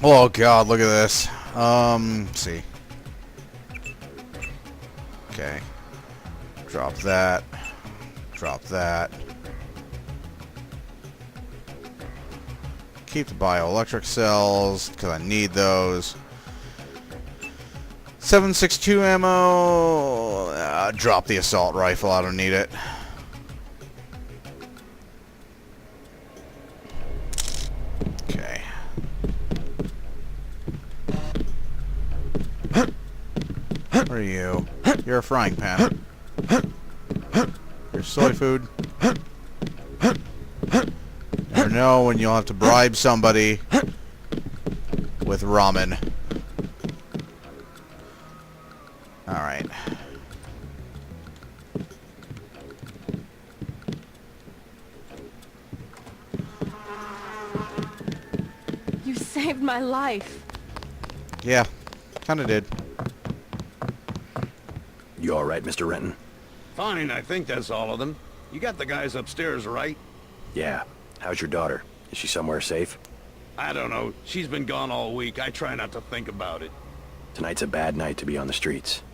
Oh god, look at this. Let's see. Okay. Drop that. Drop that. Keep the bioelectric cells, because I need those. 7.62 ammo. Drop the assault rifle, I don't need it. Okay. What are you? You're a frying pan. You're soy food. Never know when you'll have to bribe somebody with ramen. Alright. You saved my life. Yeah, kinda did. You all right, Mr. Renton? Fine, I think that's all of them. You got the guys upstairs, right? Yeah. How's your daughter? Is she somewhere safe? I don't know. She's been gone all week. I try not to think about it. Tonight's a bad night to be on the streets.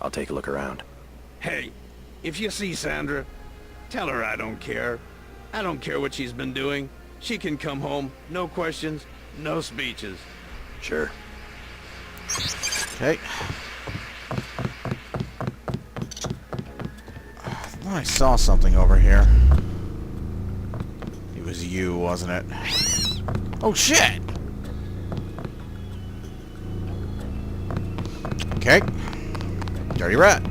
I'll take a look around. Hey, if you see Sandra, tell her I don't care. I don't care what she's been doing. She can come home. No questions, no speeches. Sure. Okay. I saw something over here. It was you, wasn't it? Oh shit! Okay. Dirty rat.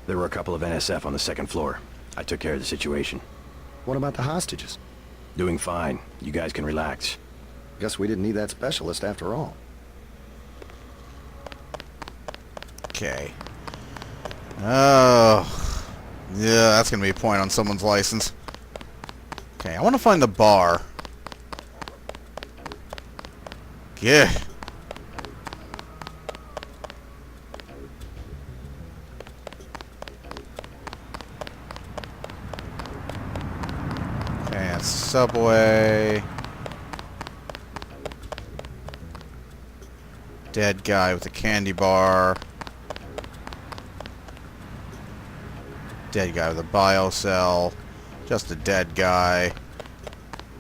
There were a couple of NSF on the second floor. I took care of the situation. What about the hostages? Doing fine. You guys can relax. Guess we didn't need that specialist after all. Okay. Oh. Yeah, that's gonna be a point on someone's license. Okay, I want to find the bar. Yeah. Okay, that's Subway. Dead guy with a candy bar. Dead guy with a biocell. Just a dead guy.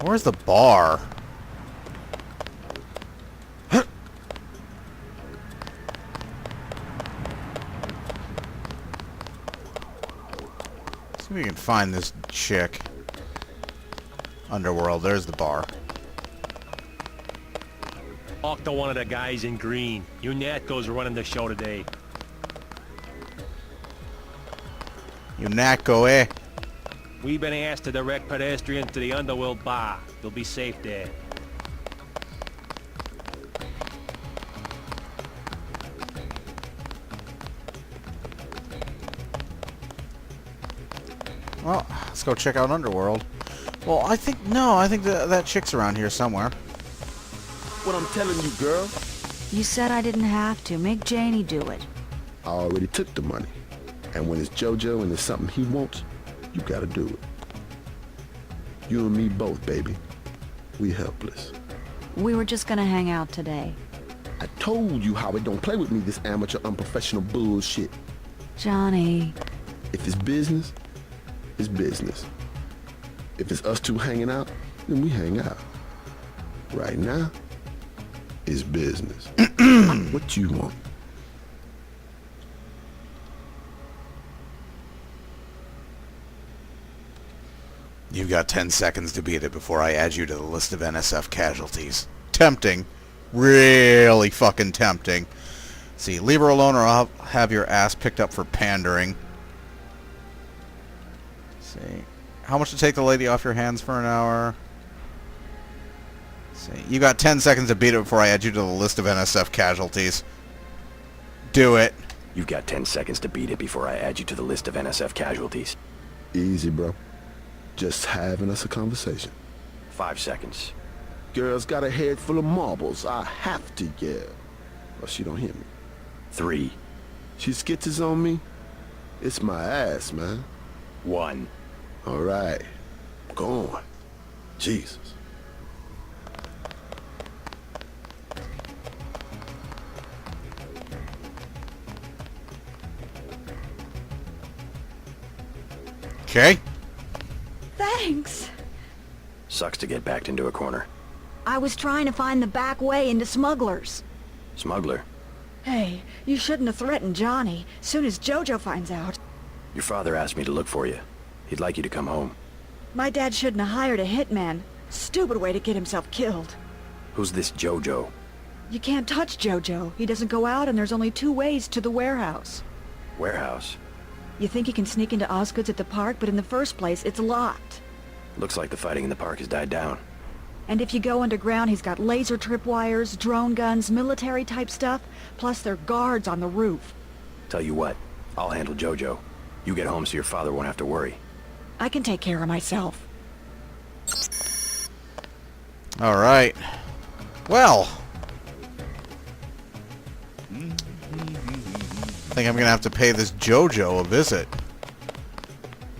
Where's the bar? See if we can find this chick. Underworld, there's the bar. Talk to one of the guys in green. You Natco's running the show today. You Natco, eh? We've been asked to direct pedestrians to the Underworld bar. You'll be safe there. Well, let's go check out Underworld. Well, I think that chick's around here somewhere. What I'm telling you, girl. You said I didn't have to. Make Janie do it. I already took the money. And when it's JoJo and it's something he wants, you gotta do it. You and me both, baby. We helpless. We were just gonna hang out today. I told you how it don't play with me, this amateur unprofessional bullshit. Johnny. If it's business, it's business. If it's us two hanging out, then we hang out. Right now, it's business. What you want? You've got 10 seconds to beat it before I add you to the list of NSF casualties. Tempting. Really fucking tempting. See, leave her alone or I'll have your ass picked up for pandering. See. How much to take the lady off your hands for an hour? See. You got 10 seconds to beat it before I add you to the list of NSF casualties. Do it. You've got 10 seconds to beat it before I add you to the list of NSF casualties. Easy, bro. Just having us a conversation. 5 seconds. Girl's got a head full of marbles. I have to yell. Or she don't hear me. 3, She skitzes on me. It's my ass, man. 1. All right. Go on. Jesus. Okay. Thanks. Sucks to get backed into a corner. I was trying to find the back way into Smugglers. Smuggler, Hey, you shouldn't have threatened Johnny. Soon as Jojo finds out. your father asked me to look for you. He'd like you to come home. My dad shouldn't have hired a hitman. Stupid way to get himself killed. Who's this Jojo? You can't touch Jojo. He doesn't go out and there's only 2 ways to the warehouse. Warehouse. You think you can sneak into Osgood's at the park, but in the first place, it's locked. Looks like the fighting in the park has died down. And if you go underground, he's got laser tripwires, drone guns, military-type stuff, plus there are guards on the roof. Tell you what, I'll handle Jojo. You get home so your father won't have to worry. I can take care of myself. All right. Well. I think I'm going to have to pay this Jojo a visit.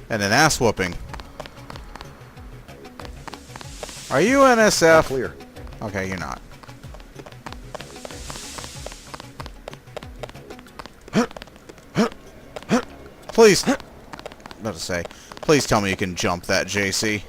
And an ass whooping. Are you NSF? Clear. Okay, you're not. Please. I'm about to say, please tell me you can jump that, JC.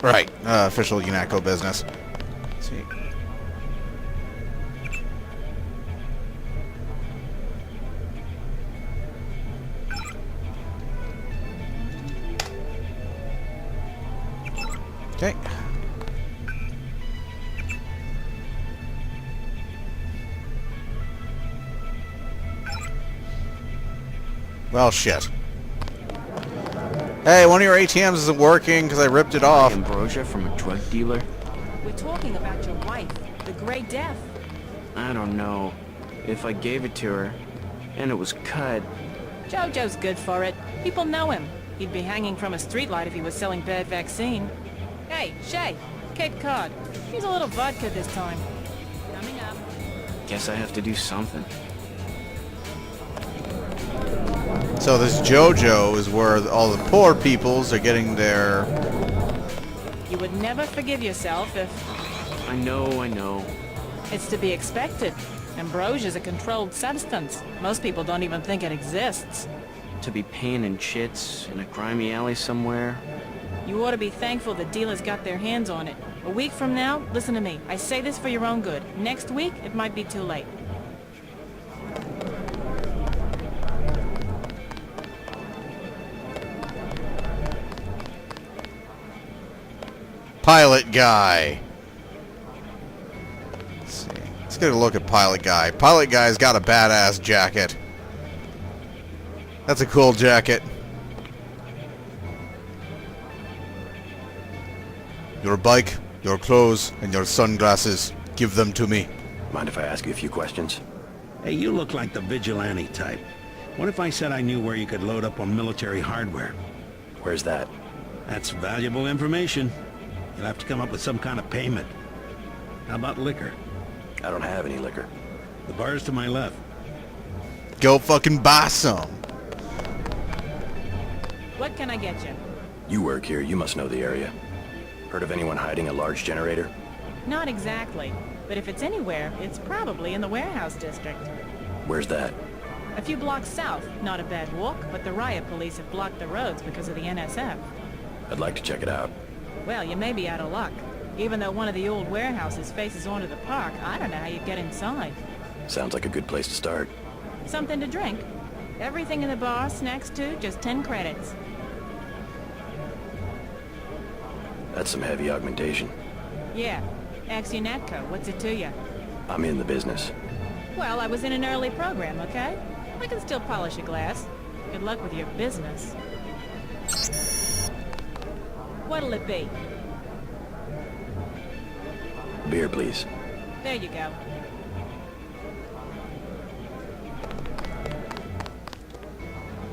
Right, official UNATCO business. Let's see. Okay. Well, shit. Hey, one of your ATMs isn't working because I ripped it off. Ambrosia from a drug dealer? We're talking about your wife, the Grey Death. I don't know. If I gave it to her, and it was cut... Jojo's good for it. People know him. He'd be hanging from a streetlight if he was selling bad vaccine. Hey, Shay, Cape Cod. Here's a little vodka this time. Coming up. Guess I have to do something. So this JoJo is where all the poor peoples are getting their... You would never forgive yourself if... I know. It's to be expected. Ambrosia's a controlled substance. Most people don't even think it exists. To be paying in chits in a grimy alley somewhere. You ought to be thankful the dealers got their hands on it. A week from now, listen to me. I say this for your own good. Next week, it might be too late. Pilot Guy. Let's see. Let's get a look at Pilot Guy. Pilot Guy's got a badass jacket. That's a cool jacket. Your bike, your clothes, and your sunglasses. Give them to me. Mind if I ask you a few questions? Hey, you look like the vigilante type. What if I said I knew where you could load up on military hardware? Where's that? That's valuable information. You'll have to come up with some kind of payment. How about liquor? I don't have any liquor. The bar's to my left. Go fucking buy some. What can I get you? You work here, you must know the area. Heard of anyone hiding a large generator? Not exactly. But if it's anywhere, it's probably in the warehouse district. Where's that? A few blocks south. Not a bad walk, but the riot police have blocked the roads because of the NSF. I'd like to check it out. Well, you may be out of luck. Even though one of the old warehouses faces onto the park, I don't know how you'd get inside. Sounds like a good place to start. Something to drink. Everything in the bar, snacks too, just 10 credits. That's some heavy augmentation. Yeah. Ask your Natco, what's it to you? I'm in the business. Well, I was in an early program, okay? I can still polish a glass. Good luck with your business. What'll it be? Beer, please. There you go.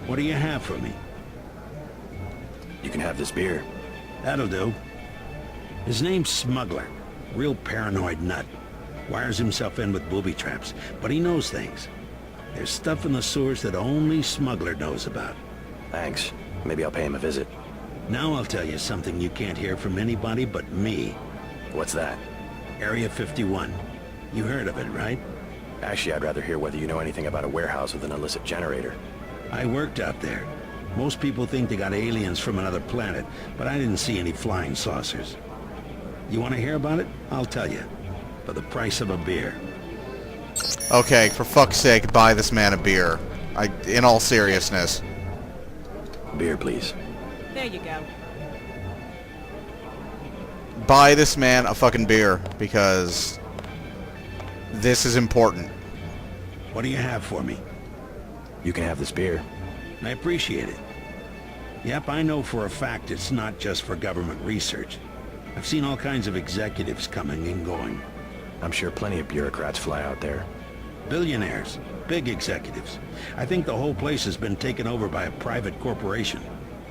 What do you have for me? You can have this beer. That'll do. His name's Smuggler. Real paranoid nut. Wires himself in with booby traps, but he knows things. There's stuff in the sewers that only Smuggler knows about. Thanks. Maybe I'll pay him a visit. Now I'll tell you something you can't hear from anybody but me. What's that? Area 51. You heard of it, right? Actually, I'd rather hear whether you know anything about a warehouse with an illicit generator. I worked out there. Most people think they got aliens from another planet, but I didn't see any flying saucers. You want to hear about it? I'll tell you. For the price of a beer. Okay, for fuck's sake, buy this man a beer. In all seriousness. Beer, please. There you go. Buy this man a fucking beer, because this is important. What do you have for me? You can have this beer. I appreciate it. Yep, I know for a fact it's not just for government research. I've seen all kinds of executives coming and going. I'm sure plenty of bureaucrats fly out there. Billionaires. Big executives. I think the whole place has been taken over by a private corporation.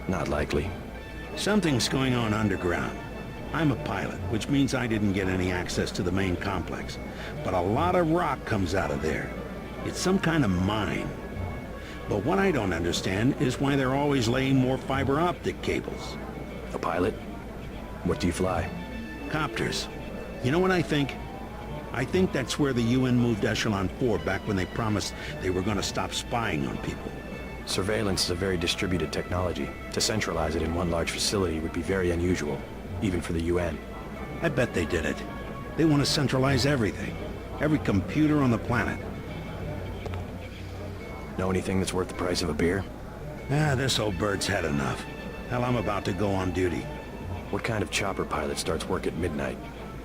Not likely. Something's going on underground. I'm a pilot, which means I didn't get any access to the main complex. But a lot of rock comes out of there. It's some kind of mine. But what I don't understand is why they're always laying more fiber optic cables. A pilot? What do you fly? Copters. You know what I think? I think that's where the UN moved Echelon 4 back when they promised they were going to stop spying on people. Surveillance is a very distributed technology. To centralize it in one large facility would be very unusual, even for the UN. I bet they did it. They want to centralize everything. Every computer on the planet. Know anything that's worth the price of a beer? This old bird's had enough. Hell, I'm about to go on duty. What kind of chopper pilot starts work at midnight?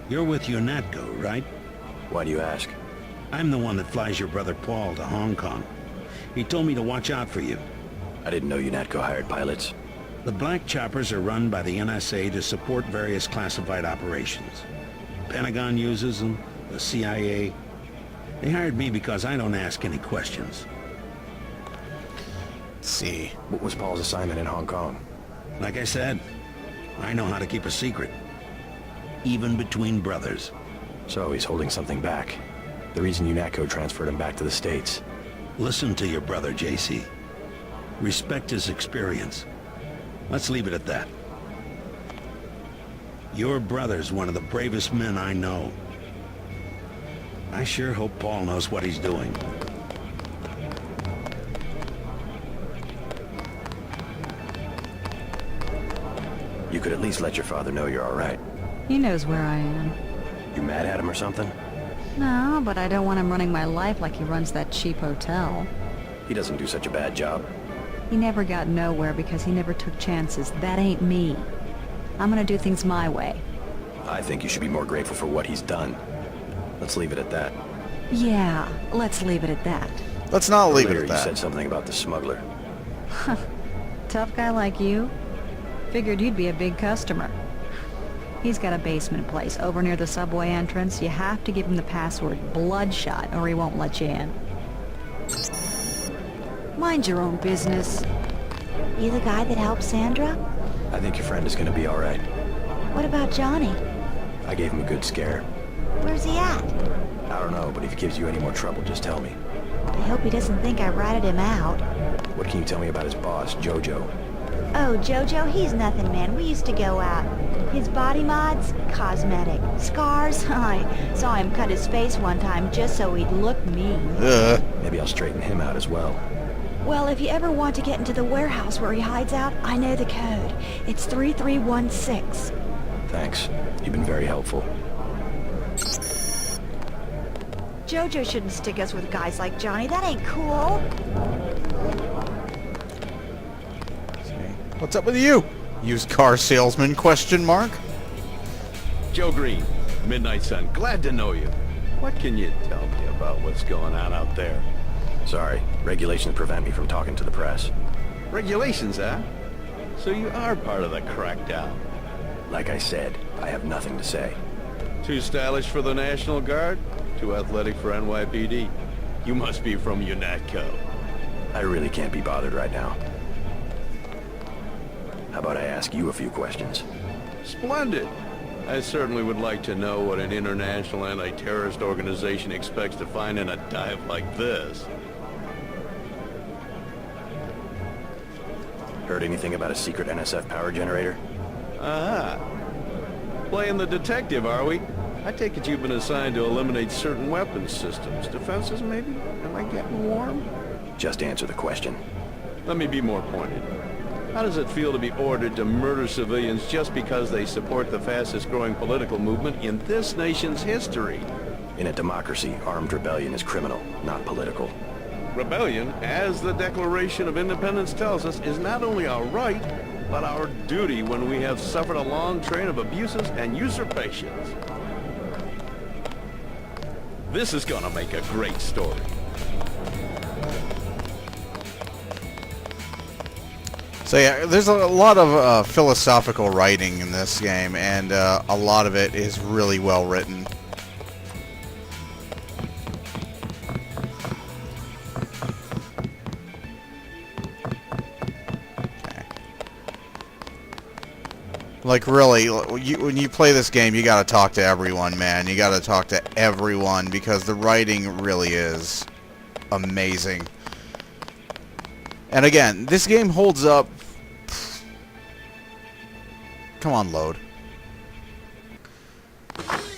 You're with UNATCO, right? Why do you ask? I'm the one that flies your brother Paul to Hong Kong. He told me to watch out for you. I didn't know UNATCO hired pilots. The black choppers are run by the NSA to support various classified operations. Pentagon uses them, the CIA. They hired me because I don't ask any questions. Let's see. What was Paul's assignment in Hong Kong? Like I said, I know how to keep a secret. Even between brothers. So he's holding something back. The reason UNATCO transferred him back to the States. Listen to your brother, JC. Respect his experience. Let's leave it at that. Your brother's one of the bravest men I know. I sure hope Paul knows what he's doing. You could at least let your father know you're all right. He knows where I am. You mad at him or something? No, but I don't want him running my life like he runs that cheap hotel. He doesn't do such a bad job. He never got nowhere because he never took chances. That ain't me. I'm gonna do things my way. I think you should be more grateful for what he's done. Let's leave it at that. Yeah, let's leave it at that. Let's not leave it Earlier at you said that. something about the smuggler. Tough guy like you? Figured you'd be a big customer. He's got a basement place over near the subway entrance. You have to give him the password Bloodshot or he won't let you in. Mind your own business. You the guy that helped Sandra? I think your friend is gonna be all right. What about Johnny? I gave him a good scare. Where's he at? I don't know, but if he gives you any more trouble, just tell me. I hope he doesn't think I ratted him out. What can you tell me about his boss, Jojo? Oh, Jojo, he's nothing, man. We used to go out. His body mods? Cosmetic. Scars? I saw him cut his face one time just so he'd look mean. Maybe I'll straighten him out as well. Well, if you ever want to get into the warehouse where he hides out, I know the code. It's 3316. Thanks. You've been very helpful. Jojo shouldn't stick us with guys like Johnny. That ain't cool. What's up with you? Used car salesman, question mark? Joe Green, Midnight Sun. Glad to know you. What can you tell me about what's going on out there? Sorry, regulations prevent me from talking to the press. Regulations, huh? So you are part of the crackdown. Like I said, I have nothing to say. Too stylish for the National Guard? Too athletic for NYPD? You must be from UNATCO. I really can't be bothered right now. How about I ask you a few questions? Splendid. I certainly would like to know what an international anti-terrorist organization expects to find in a dive like this. Heard anything about a secret NSF power generator? Aha. Playing the detective, are we? I take it you've been assigned to eliminate certain weapons systems. Defenses, maybe? Am I getting warm? Just answer the question. Let me be more pointed. How does it feel to be ordered to murder civilians just because they support the fastest-growing political movement in this nation's history? In a democracy, armed rebellion is criminal, not political. Rebellion, as the Declaration of Independence tells us, is not only our right, but our duty when we have suffered a long train of abuses and usurpations. This is gonna make a great story. So yeah, there's a lot of philosophical writing in this game, and a lot of it is really well written. Okay. Like really, when you play this game, you gotta talk to everyone, man. You gotta talk to everyone, because the writing really is amazing. And again, this game holds up. Come on, load.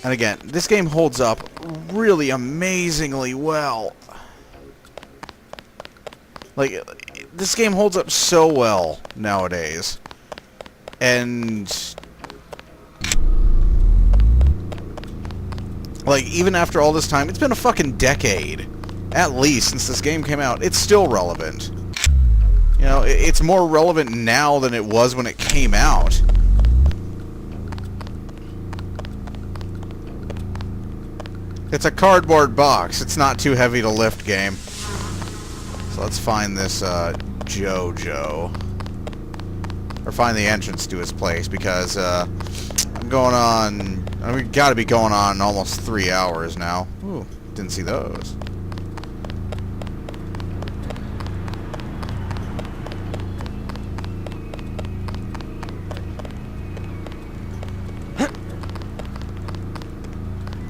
And again, this game holds up really amazingly well. Like, this game holds up so well nowadays. And like, even after all this time, it's been a fucking decade, at least, since this game came out. It's still relevant. You know, it's more relevant now than it was when it came out. It's a cardboard box. It's not too heavy to lift, game. So let's find this Jojo. Or find the entrance to his place, because I'm going on... we've got to be going on almost 3 hours now. Ooh, didn't see those.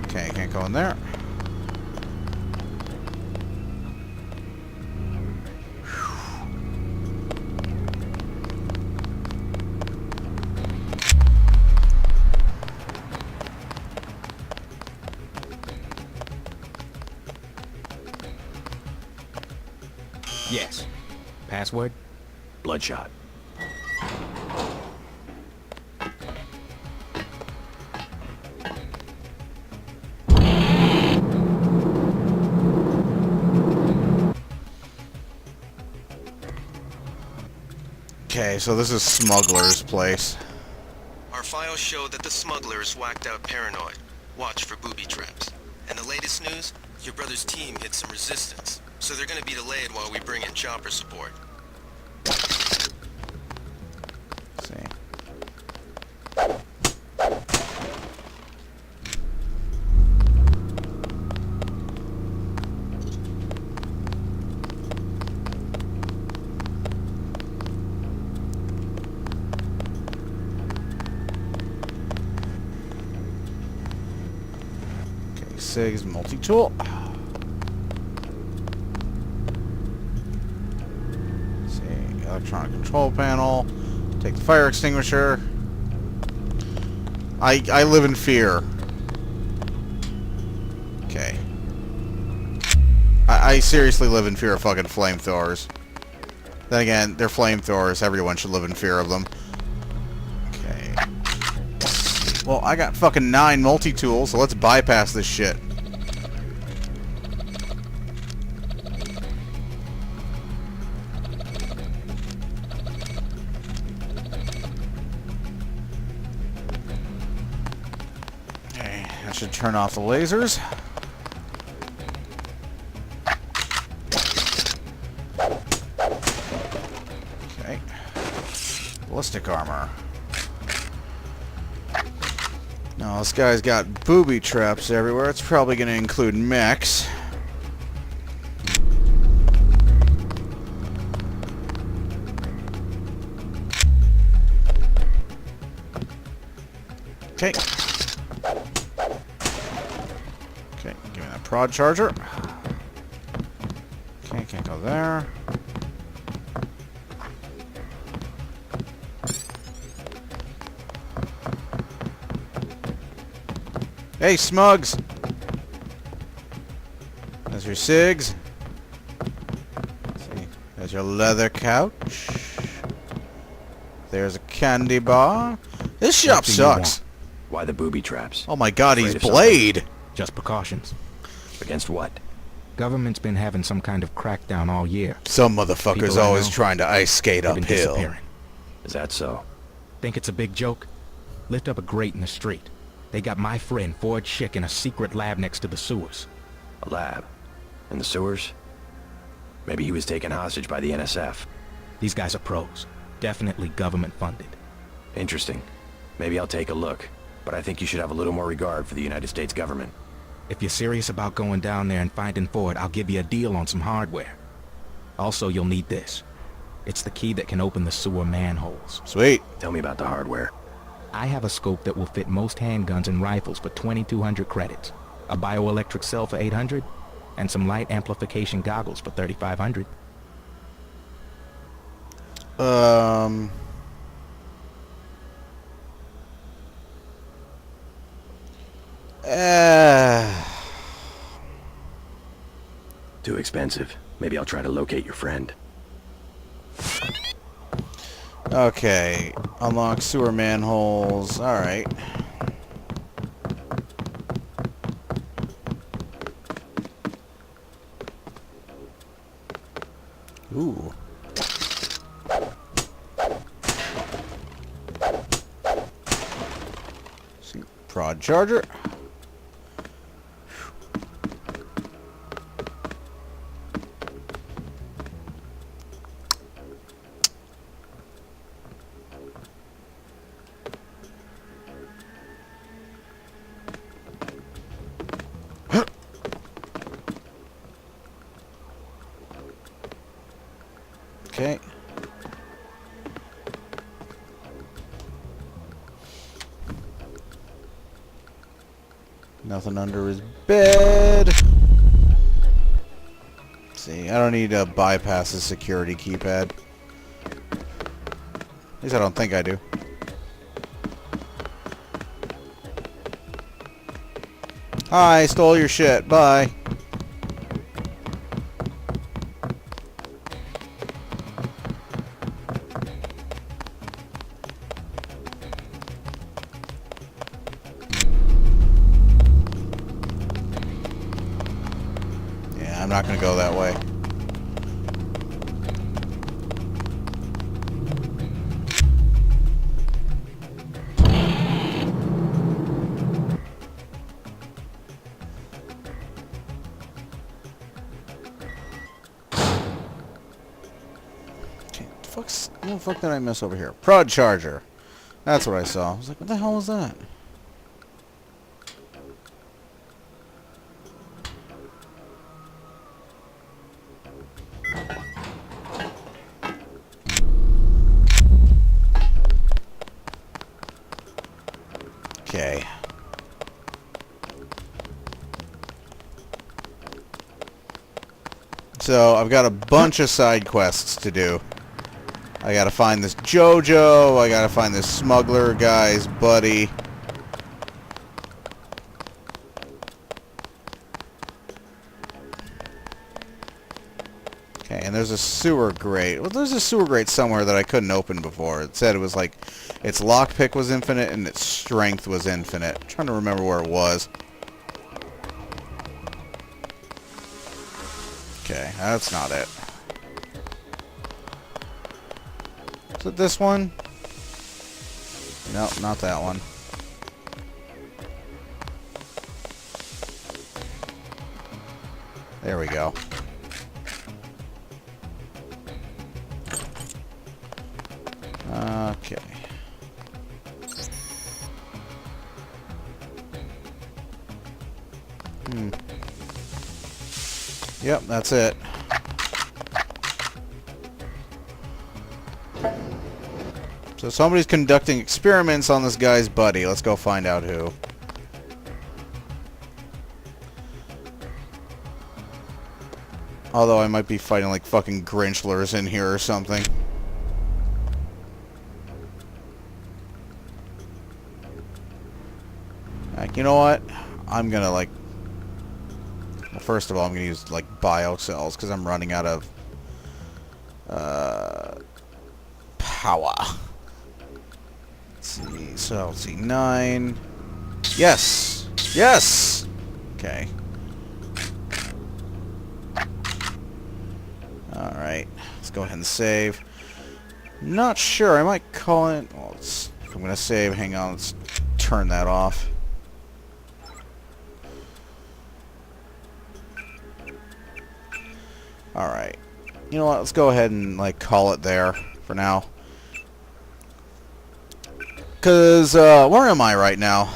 Okay, can't go in there. Yes. Password? Bloodshot. Okay, so this is Smuggler's place. Our files show that the smugglers whacked out paranoid. Watch for booby traps. And the latest news? Your brother's team hit some resistance. So they're gonna be delayed while we bring in chopper support. Let's see. Okay, SIG's multi-tool. Electronic control panel. Take the fire extinguisher. I live in fear. Okay. I seriously live in fear of fucking flamethrowers. Then again, they're flamethrowers. Everyone should live in fear of them. Okay. Well, I got fucking 9 multi-tools, so let's bypass this shit. should turn off the lasers. Okay. Ballistic armor. Now this guy's got booby traps everywhere. It's probably going to include mechs. Okay. Okay, give me that prod charger. Okay, can't go there. Hey, Smugs! There's your cigs. Let's see. There's your leather couch. There's a candy bar. This shop sucks. Why the booby traps? Oh my god, he's Afraid of Blade! Just precautions. Against what? Government's been having some kind of crackdown all year. Some motherfucker's People I always know, trying to ice skate they've been uphill. disappearing. Is that so? Think it's a big joke? Lift up a grate in the street. They got my friend Ford Schick in a secret lab next to the sewers. A lab? In the sewers? Maybe he was taken hostage by the NSF. These guys are pros. Definitely government funded. Interesting. Maybe I'll take a look. But I think you should have a little more regard for the United States government. If you're serious about going down there and finding Ford, I'll give you a deal on some hardware. Also, you'll need this. It's the key that can open the sewer manholes. Sweet. Tell me about the hardware. I have a scope that will fit most handguns and rifles for 2,200 credits, a bioelectric cell for 800, and some light amplification goggles for 3,500. Too expensive. Maybe I'll try to locate your friend. Okay. Unlock sewer manholes. Alright. Ooh. See, prod charger. Okay. Nothing under his bed. See, I don't need to bypass the security keypad. At least I don't think I do. Hi, stole your shit. Bye. I'm not going to go that way. Okay, what the fuck did I miss over here? Prod charger. That's what I saw. I was like, what the hell was that? Okay. So, I've got a bunch of side quests to do. I gotta find this JoJo, I gotta find this smuggler guy's buddy. Okay, and there's a sewer grate. Well, there's a sewer grate somewhere that I couldn't open before. It said it was like, its lockpick was infinite and its strength was infinite. I'm trying to remember where it was. Okay, that's not it. Is it this one? Nope, not that one. There we go. Okay. Yep, that's it. So somebody's conducting experiments on this guy's buddy. Let's go find out who. Although I might be fighting like fucking Grinchlers in here or something. Like, you know what? I'm gonna like... Well, first of all, I'm gonna use like biocells because I'm running out of power. Let's see. So let's see. 9. Yes. Yes. Okay. All right. Let's go ahead and save. Not sure. I might call it. Well, I'm gonna save. Hang on. Let's turn that off. Alright. You know what? Let's go ahead and, like, call it there for now. Because, where am I right now?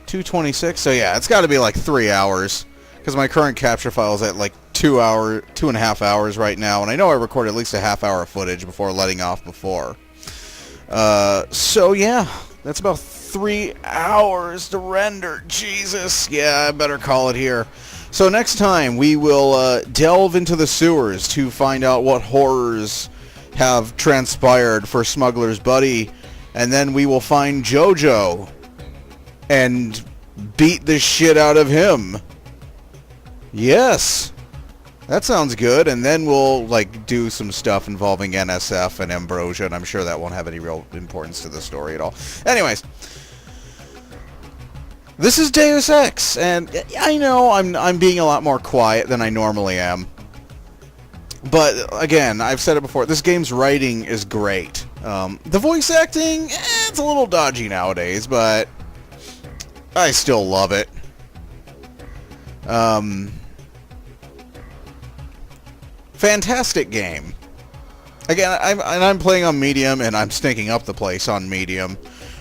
2:26? So, yeah, it's got to be, like, 3 hours. Because my current capture file is at, like, 2.5 hours right now. And I know I recorded at least a half hour of footage before letting off before. So, yeah. That's about 3 hours to render. Jesus. Yeah, I better call it here. So next time we will delve into the sewers to find out what horrors have transpired for Smuggler's Buddy, and then we will find Jojo and beat the shit out of him. Yes, that sounds good. And then we'll like do some stuff involving NSF and Ambrosia, and I'm sure that won't have any real importance to the story at all. Anyways. This is Deus Ex, and I know I'm being a lot more quiet than I normally am. But, again, I've said it before, this game's writing is great. The voice acting, it's a little dodgy nowadays, but I still love it. Fantastic game. Again, I'm playing on medium, and I'm stinking up the place on medium.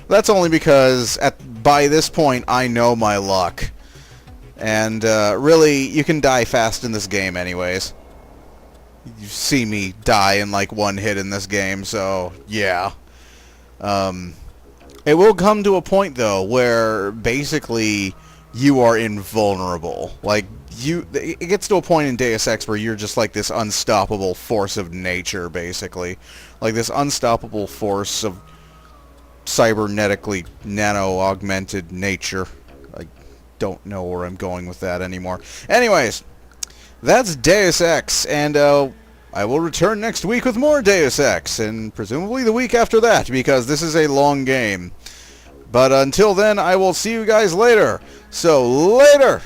That's only because by this point I know my luck. And really, you can die fast in this game anyways. You see me die in like one hit in this game, so yeah. It will come to a point though where basically you are invulnerable. Like it gets to a point in Deus Ex where you're just like this unstoppable force of nature, basically. Like this unstoppable force of cybernetically nano-augmented nature. I don't know where I'm going with that anymore. Anyways, that's Deus Ex, and I will return next week with more Deus Ex, and presumably the week after that, because this is a long game. But until then, I will see you guys later. So, later!